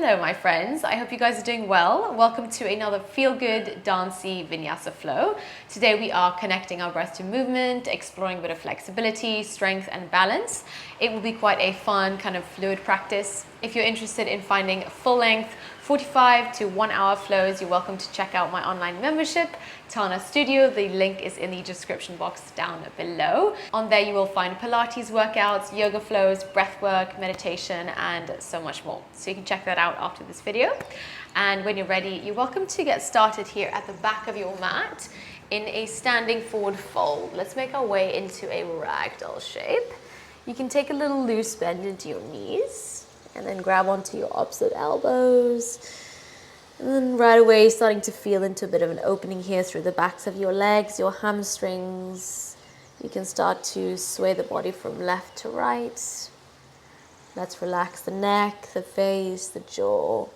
Hello my friends, I hope you guys are doing well. Welcome to another feel-good, dancey Vinyasa flow. Today we are connecting our breath to movement, exploring a bit of flexibility, strength and balance. It will be quite a fun kind of fluid practice. If you're interested in finding full-length 45 to 1 hour flows, you're welcome to check out my online membership, Tana Studio. The link is in the description box down below. On there you will find Pilates workouts, yoga flows, breath work, meditation, and so much more. So you can check that out after this video. And when you're ready, you're welcome to get started here at the back of your mat in a standing forward fold. Let's make our way into a ragdoll shape. You can take a little loose bend into your knees and then grab onto your opposite elbows. And then right away, starting to feel into a bit of an opening here through the backs of your legs, your hamstrings. You can start to sway the body from left to right. Let's relax the neck, the face, the jaw,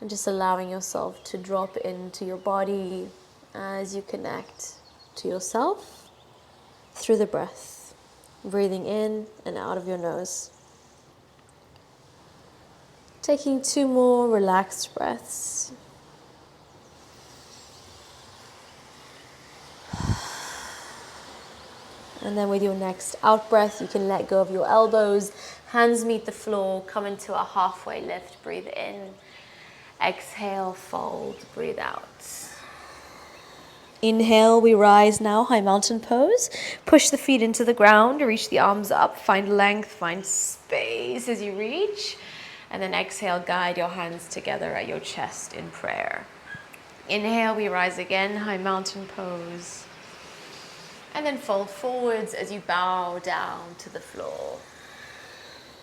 and just allowing yourself to drop into your body as you connect to yourself through the breath, breathing in and out of your nose. Taking 2 more relaxed breaths. And then with your next out breath, you can let go of your elbows, hands meet the floor, come into a halfway lift, breathe in, exhale, fold, breathe out. Inhale, we rise now, high mountain pose. Push the feet into the ground, reach the arms up, find length, find space as you reach. And then exhale, guide your hands together at your chest in prayer. Inhale, we rise again, high mountain pose. And then fold forwards as you bow down to the floor.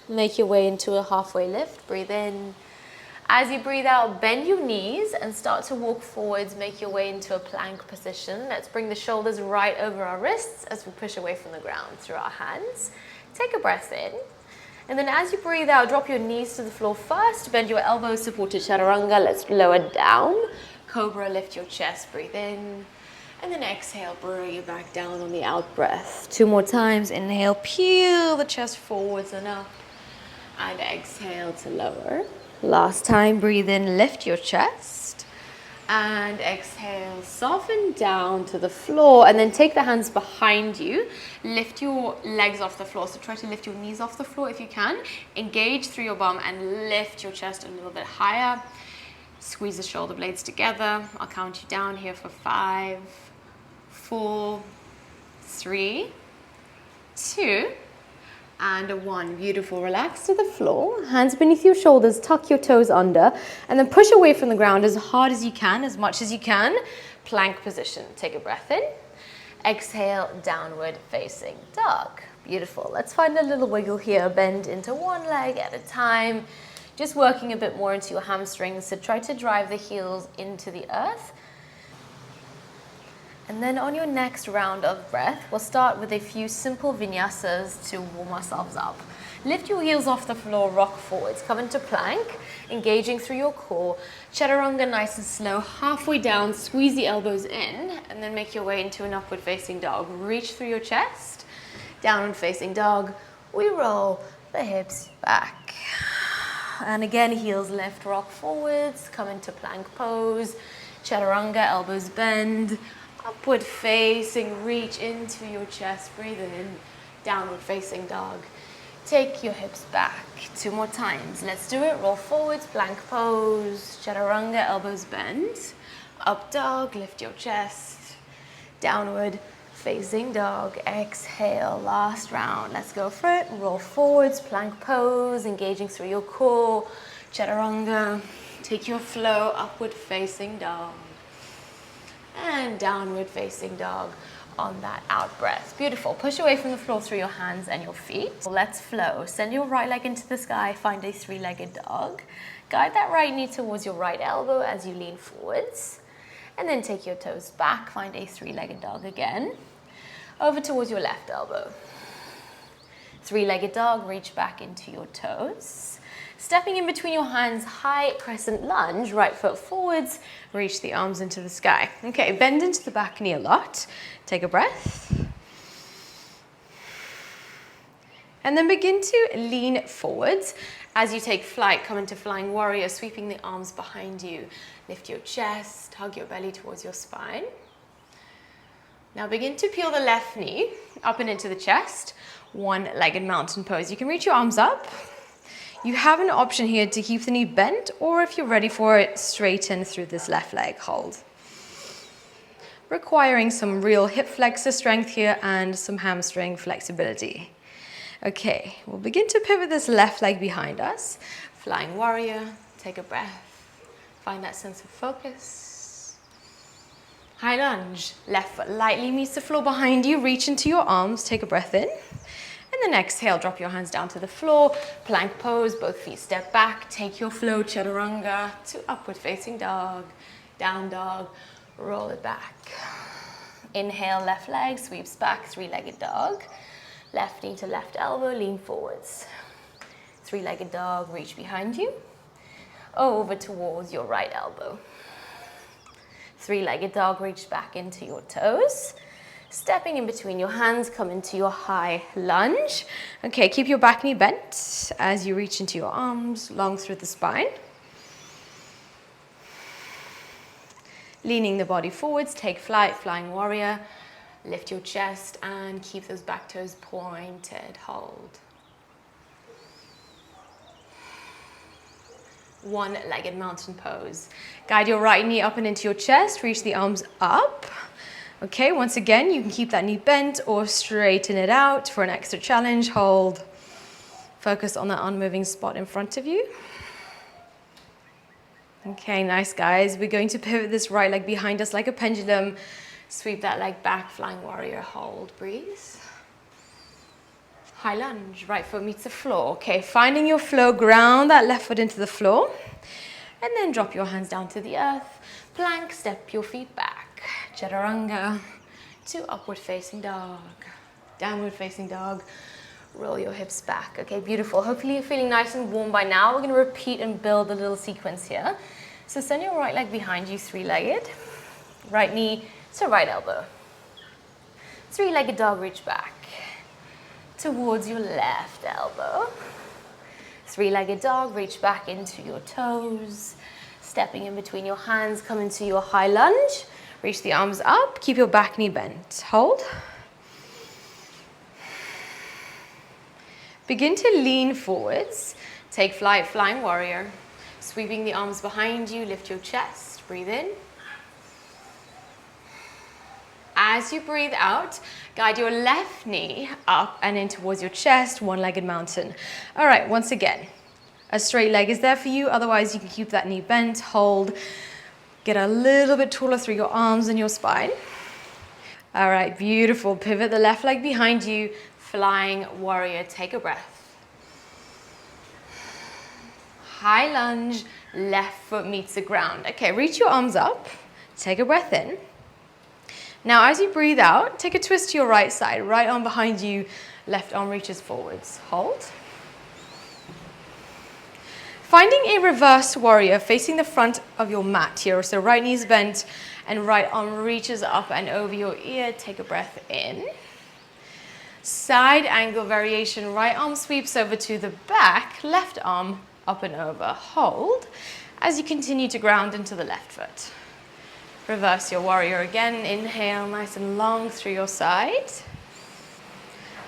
Make your way into a halfway lift, breathe in. As you breathe out, bend your knees and start to walk forwards, make your way into a plank position. Let's bring the shoulders right over our wrists as we push away from the ground through our hands. Take a breath in. And then as you breathe out, drop your knees to the floor first, bend your elbows, supported chaturanga. Let's lower down. Cobra, lift your chest, breathe in. And then exhale, bring it back down on the out breath. 2 more times, inhale, peel the chest forwards and up. And exhale to lower. Last time, breathe in, lift your chest. And exhale, soften down to the floor, and then take the hands behind you. Lift your legs off the floor. So try to lift your knees off the floor if you can. Engage through your bum and lift your chest a little bit higher. Squeeze the shoulder blades together. I'll count you down here for 5, 4, 3, 2, and 1. Beautiful. Relax to the floor. Hands beneath your shoulders, tuck your toes under, and then push away from the ground as hard as you can, as much as you can. Plank position. Take a breath in. Exhale, downward facing dog. Beautiful. Let's find a little wiggle here. Bend into one leg at a time. Just working a bit more into your hamstrings. So try to drive the heels into the earth. And then on your next round of breath, we'll start with a few simple vinyasas to warm ourselves up. Lift your heels off the floor, rock forwards, come into plank, engaging through your core. Chaturanga nice and slow, halfway down, squeeze the elbows in, and then make your way into an upward facing dog. Reach through your chest, downward facing dog. We roll the hips back. And again, heels lift, rock forwards, come into plank pose. Chaturanga, elbows bend. Upward facing, reach into your chest, breathe in, downward facing dog. Take your hips back 2 more times. Let's do it. Roll forwards, plank pose, chaturanga, elbows bend. Up dog, lift your chest. Downward facing dog, exhale, last round. Let's go for it. Roll forwards, plank pose, engaging through your core. Chaturanga, take your flow, upward facing dog. And downward facing dog on that out breath. Beautiful. Push away from the floor through your hands and your feet. Let's flow. Send your right leg into the sky. Find a 3-legged dog. Guide that right knee towards your right elbow as you lean forwards. And then take your toes back. Find a 3-legged dog again. Over towards your left elbow. 3-legged dog. Reach back into your toes. Stepping in between your hands, high crescent lunge, right foot forwards, reach the arms into the sky. Okay, bend into the back knee a lot. Take a breath. And then begin to lean forwards As you take flight, come into flying warrior, sweeping the arms behind you. Lift your chest, hug your belly towards your spine. Now begin to peel the left knee up and into the chest. One-legged mountain pose. You can reach your arms up. You have an option here to keep the knee bent, or if you're ready for it, straighten through this left leg. Hold. Requiring some real hip flexor strength here and some hamstring flexibility. Okay, we'll begin to pivot this left leg behind us. Flying warrior, take a breath. Find that sense of focus. High lunge, left foot lightly meets the floor behind you. Reach into your arms, take a breath in. And then exhale, drop your hands down to the floor. Plank pose, both feet step back. Take your flow, chaturanga, to upward facing dog. Down dog, roll it back. Inhale, left leg sweeps back, three-legged dog. Left knee to left elbow, lean forwards. Three-legged dog, reach behind you. Over towards your right elbow. Three-legged dog, reach back into your toes. Stepping in between your hands, come into your high lunge. Okay, keep your back knee bent as you reach into your arms, long through the spine. Leaning the body forwards, take flight, flying warrior. Lift your chest and keep those back toes pointed. Hold. One-legged mountain pose. Guide your right knee up and into your chest. Reach the arms up. Okay, once again, you can keep that knee bent or straighten it out for an extra challenge. Hold. Focus on that unmoving spot in front of you. Okay, nice guys. We're going to pivot this right leg behind us like a pendulum. Sweep that leg back, flying warrior. Hold, breathe. High lunge, right foot meets the floor. Okay, finding your flow, ground that left foot into the floor. And then drop your hands down to the earth. Plank, step your feet back. Chaturanga to upward facing dog. Downward facing dog. Roll your hips back. Okay, beautiful. Hopefully you're feeling nice and warm by now. We're going to repeat and build a little sequence here. So send your right leg behind you, three-legged. Right knee to right elbow. Three-legged dog, reach back. Towards your left elbow. Three-legged dog, reach back into your toes. Stepping in between your hands, come into your high lunge. Reach the arms up, keep your back knee bent. Hold. Begin to lean forwards. Take flight, flying warrior. Sweeping the arms behind you, lift your chest, breathe in. As you breathe out, guide your left knee up and in towards your chest, one-legged mountain. All right, once again, a straight leg is there for you. Otherwise, you can keep that knee bent, hold. Get a little bit taller through your arms and your spine. All right, beautiful. Pivot the left leg behind you, flying warrior. Take a breath. High lunge, left foot meets the ground. Okay, reach your arms up. Take a breath in. Now, as you breathe out, take a twist to your right side. Right arm behind you, left arm reaches forwards. Hold. Finding a reverse warrior facing the front of your mat here. So right knee is bent and right arm reaches up and over your ear. Take a breath in. Side angle variation. Right arm sweeps over to the back, left arm up and over. Hold as you continue to ground into the left foot. Reverse your warrior again. Inhale nice and long through your side.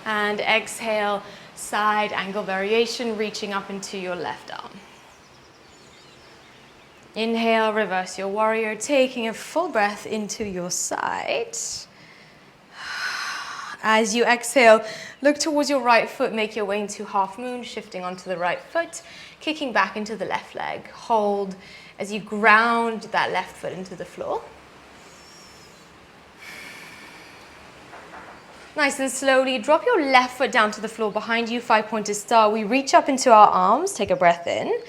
And exhale, side angle variation, reaching up into your left arm. Inhale, reverse your warrior, taking a full breath into your side. As you exhale, look towards your right foot, make your way into half moon, shifting onto the right foot, kicking back into the left leg. Hold as you ground that left foot into the floor. Nice and slowly, drop your left foot down to the floor behind you, five-pointed star. We reach up into our arms, take a breath in.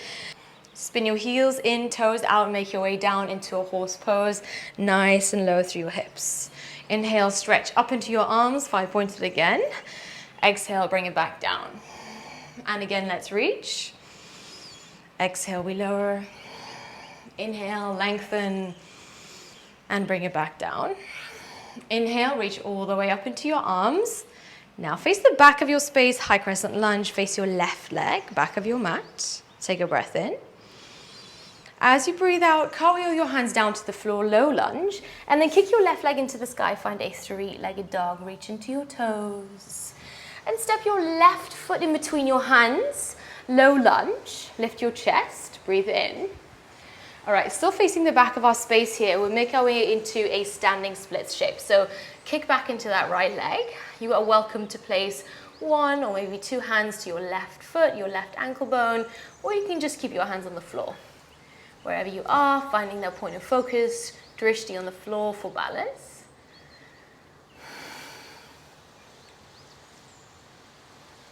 Spin your heels in, toes out, make your way down into a horse pose, nice and low through your hips. Inhale, stretch up into your arms, five-pointed again. Exhale, bring it back down. And again, let's reach. Exhale, we lower. Inhale, lengthen, and bring it back down. Inhale, reach all the way up into your arms. Now face the back of your space, high crescent lunge, face your left leg, back of your mat. Take a breath in. As you breathe out, cartwheel your hands down to the floor, low lunge, and then kick your left leg into the sky. Find a three-legged dog. Reach into your toes. And step your left foot in between your hands, low lunge. Lift your chest, breathe in. All right, still facing the back of our space here. We'll make our way into a standing split shape. So kick back into that right leg. You are welcome to place one or maybe two hands to your left foot, your left ankle bone, or you can just keep your hands on the floor. Wherever you are, finding that point of focus, drishti on the floor for balance.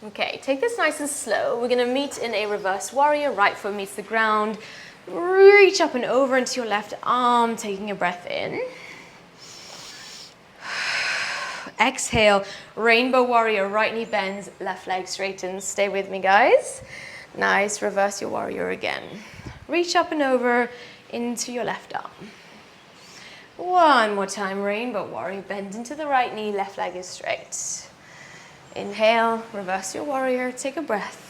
Okay, take this nice and slow. We're gonna meet in a reverse warrior. Right foot meets the ground. Reach up and over into your left arm, taking a breath in. Exhale, rainbow warrior, right knee bends, left leg straightens. Stay with me, guys. Nice, reverse your warrior again. Reach up and over into your left arm. One more time, rainbow warrior. Bend into the right knee, left leg is straight. Inhale, reverse your warrior, take a breath.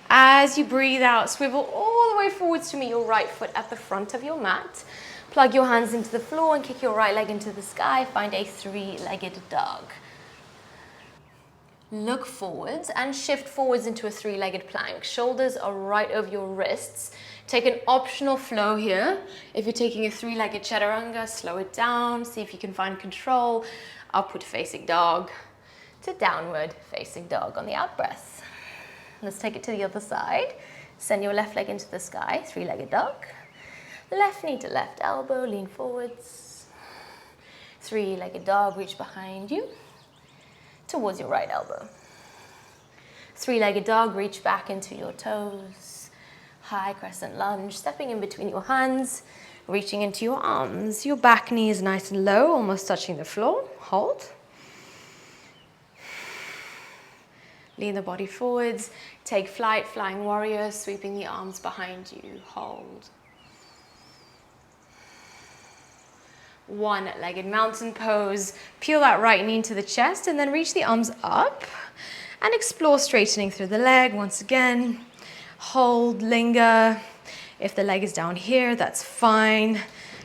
As you breathe out, swivel all the way forwards to meet your right foot at the front of your mat. Plug your hands into the floor and kick your right leg into the sky. Find a three-legged dog. Look forwards and shift forwards into a three-legged plank. Shoulders are right over your wrists. Take an optional flow here. If you're taking a three-legged chaturanga, slow it down. See if you can find control. Upward facing dog to downward facing dog on the out breath. Let's take it to the other side. Send your left leg into the sky, three-legged dog. Left knee to left elbow, lean forwards. Three-legged dog, reach behind you. Towards your right elbow. Three-legged dog, reach back into your toes. High crescent lunge, stepping in between your hands, reaching into your arms. Your back knee is nice and low, almost touching the floor. Hold. Lean the body forwards. Take flight, flying warrior, sweeping the arms behind you. Hold. One-legged mountain pose. Peel that right knee into the chest and then reach the arms up and explore straightening through the leg once again. Hold, linger. If the leg is down here, that's fine.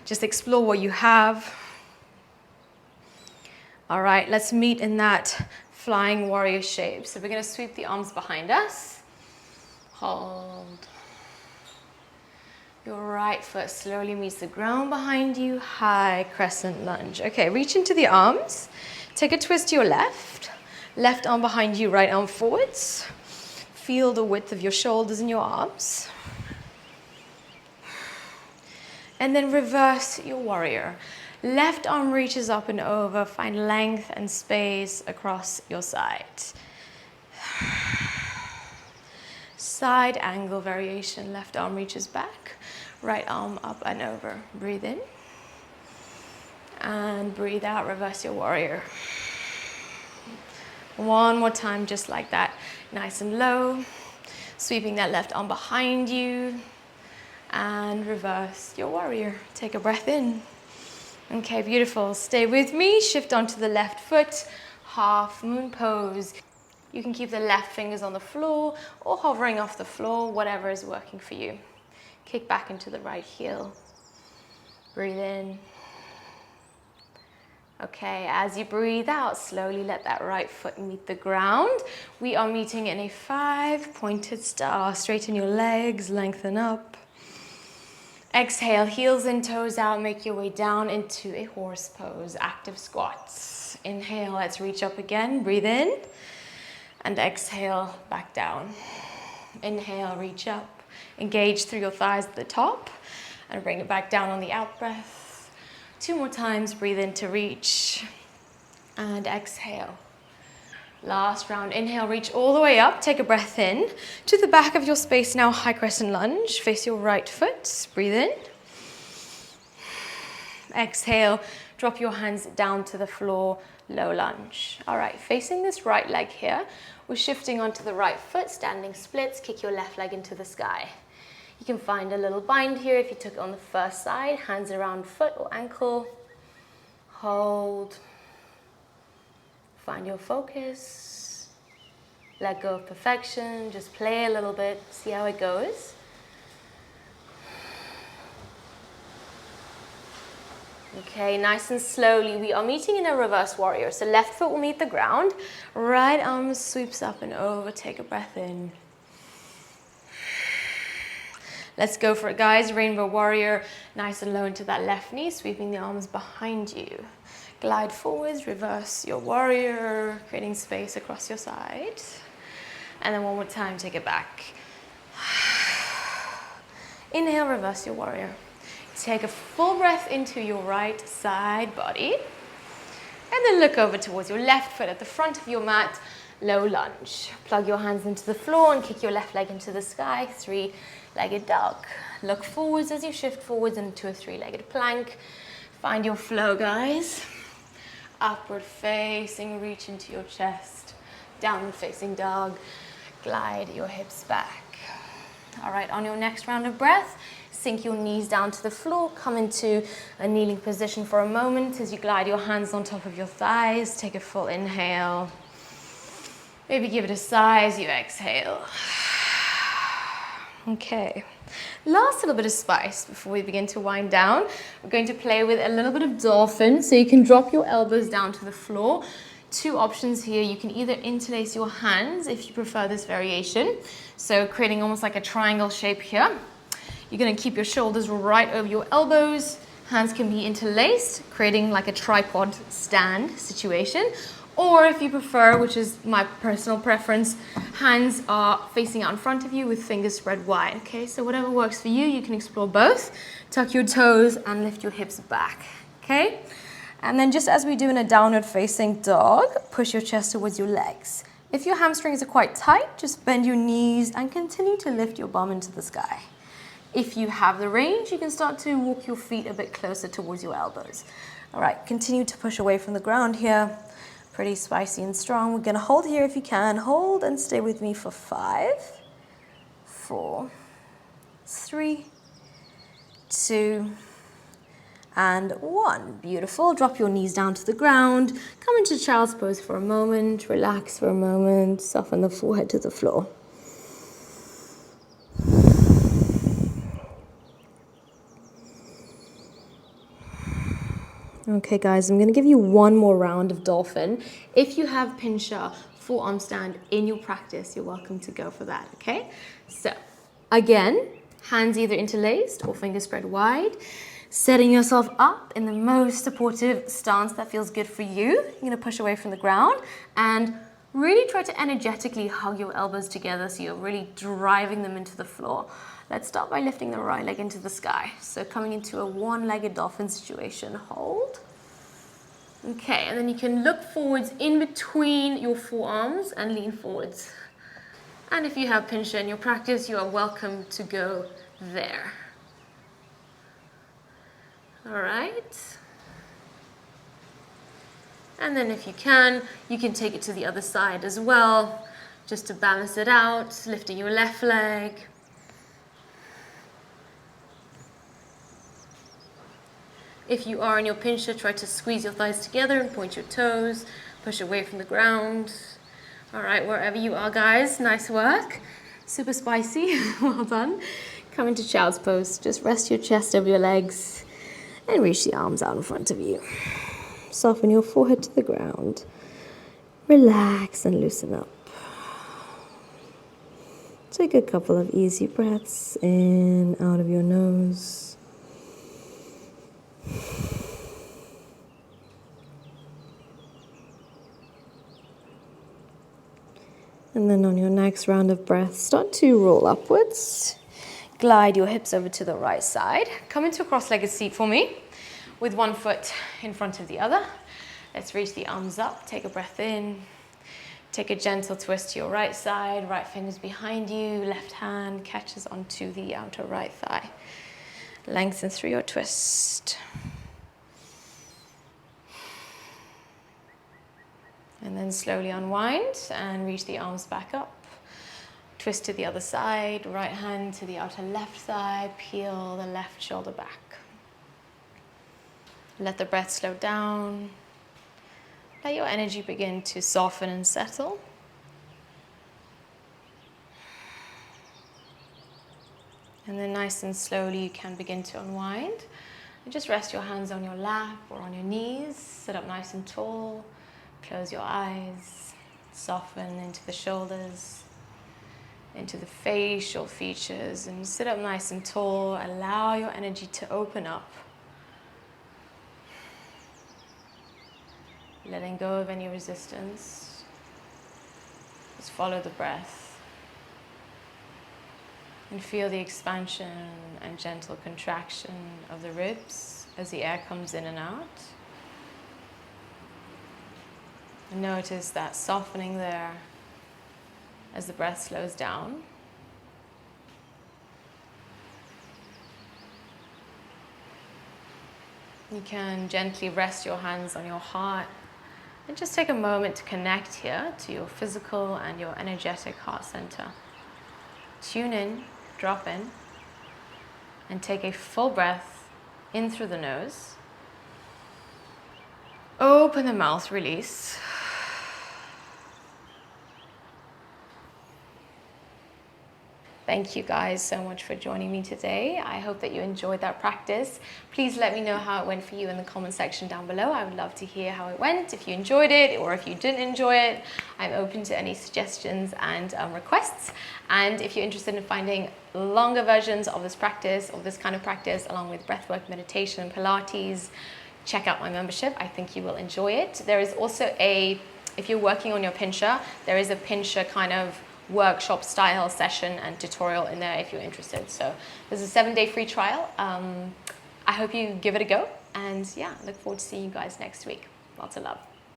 Just explore what you have. All right, let's meet in that flying warrior shape. So we're gonna sweep the arms behind us. Hold. Your right foot slowly meets the ground behind you. High crescent lunge. Okay, reach into the arms. Take a twist to your left. Left arm behind you, right arm forwards. Feel the width of your shoulders and your arms. And then reverse your warrior. Left arm reaches up and over. Find length and space across your side. Side angle variation. Left arm reaches back. Right arm up and over. Breathe in. And breathe out. Reverse your warrior. One more time, just like that. Nice and low. Sweeping that left arm behind you. And reverse your warrior. Take a breath in. Okay, beautiful. Stay with me. Shift onto the left foot. Half moon pose. You can keep the left fingers on the floor or hovering off the floor, whatever is working for you. Kick back into the right heel. Breathe in. Okay, as you breathe out, slowly let that right foot meet the ground. We are meeting in a 5-pointed star. Straighten your legs, lengthen up. Exhale, heels and toes out. Make your way down into a horse pose, active squats. Inhale, let's reach up again. Breathe in. And exhale, back down. Inhale, reach up. Engage through your thighs at the top. And bring it back down on the out breath. 2 more times, breathe in to reach. And exhale. Last round, inhale, reach all the way up. Take a breath in. To the back of your space now, high crescent lunge. Face your right foot. Breathe in. Exhale, drop your hands down to the floor, low lunge. All right, facing this right leg here, we're shifting onto the right foot, standing splits, kick your left leg into the sky. You can find a little bind here if you took it on the first side, hands around foot or ankle. Hold. Find your focus. Let go of perfection. Just play a little bit. See how it goes. Okay, nice and slowly. We are meeting in a reverse warrior. So left foot will meet the ground. Right arm sweeps up and over. Take a breath in. Let's go for it, guys. Rainbow warrior. Nice and low into that left knee. Sweeping the arms behind you. Glide forwards. Reverse your warrior. Creating space across your side. And then one more time. Take it back. Inhale. Reverse your warrior. Take a full breath into your right side body. And then look over towards your left foot at the front of your mat. Low lunge. Plug your hands into the floor and kick your left leg into the sky. Three-legged dog. Look forwards as you shift forwards into a three-legged plank. Find your flow, guys. Upward facing, reach into your chest. Downward facing dog. Glide your hips back. All right, on your next round of breath, sink your knees down to the floor. Come into a kneeling position for a moment as you glide your hands on top of your thighs. Take a full inhale. Maybe give it a sigh as you exhale. Okay. Last little bit of spice before we begin to wind down. We're going to play with a little bit of dolphin. So you can drop your elbows down to the floor. Two options here. You can either interlace your hands if you prefer this variation. So creating almost like a triangle shape here. You're going to keep your shoulders right over your elbows. Hands can be interlaced, creating like a tripod stand situation. Or if you prefer, which is my personal preference, hands are facing out in front of you with fingers spread wide. Okay, so whatever works for you, you can explore both. Tuck your toes and lift your hips back. Okay, and then just as we do in a downward facing dog, push your chest towards your legs. If your hamstrings are quite tight, just bend your knees and continue to lift your bum into the sky. If you have the range, you can start to walk your feet a bit closer towards your elbows. All right, continue to push away from the ground here. Pretty spicy and strong. We're gonna hold here if you can. Hold and stay with me for 5, 4, 3, 2, and 1. Beautiful. Drop your knees down to the ground. Come into child's pose for a moment. Relax for a moment. Soften the forehead to the floor. Okay, guys, I'm going to give you one more round of dolphin. If you have pincha forearm stand in your practice, you're welcome to go for that, okay? So, again, hands either interlaced or fingers spread wide. Setting yourself up in the most supportive stance that feels good for you. You're going to push away from the ground and really try to energetically hug your elbows together so you're really driving them into the floor. Let's start by lifting the right leg into the sky. So coming into a one-legged dolphin situation. Hold. Okay, and then you can look forwards in between your forearms and lean forwards. And if you have pincha in your practice, you are welcome to go there. All right. And then if you can take it to the other side as well, just to balance it out, lifting your left leg. If you are in your pincha, try to squeeze your thighs together and point your toes, push away from the ground. All right, wherever you are, guys, nice work. Super spicy, well done. Come into child's pose. Just rest your chest over your legs and reach the arms out in front of you. Soften your forehead to the ground. Relax and loosen up. Take a couple of easy breaths in, out of your nose. And then on your next round of breath, start to roll upwards. Glide your hips over to the right side. Come into a cross-legged seat for me with one foot in front of the other. Let's reach the arms up. Take a breath in. Take a gentle twist to your right side. Right fingers behind you. Left hand catches onto the outer right thigh. Lengthen through your twist. And then slowly unwind and reach the arms back up. Twist to the other side, right hand to the outer left thigh, peel the left shoulder back. Let the breath slow down. Let your energy begin to soften and settle. And then nice and slowly you can begin to unwind. And just rest your hands on your lap or on your knees. Sit up nice and tall. Close your eyes. Soften into the shoulders, into the facial features, and sit up nice and tall. Allow your energy to open up. Letting go of any resistance. Just follow the breath. And feel the expansion and gentle contraction of the ribs as the air comes in and out. And notice that softening there as the breath slows down. You can gently rest your hands on your heart and just take a moment to connect here to your physical and your energetic heart center. Tune in, drop in, and take a full breath in through the nose. Open the mouth, release. Thank you guys so much for joining me today. I hope that you enjoyed that practice. Please let me know how it went for you in the comment section down below. I would love to hear how it went, if you enjoyed it or if you didn't enjoy it. I'm open to any suggestions and requests. And if you're interested in finding longer versions of this practice or this kind of practice along with breathwork, meditation, Pilates, check out my membership. I think you will enjoy it. There is also if you're working on your pincher, there is a pincher kind of workshop style session and tutorial in there if you're interested. So there's a 7-day free trial. I hope you give it a go, and yeah, look forward to seeing you guys next week. Lots of love.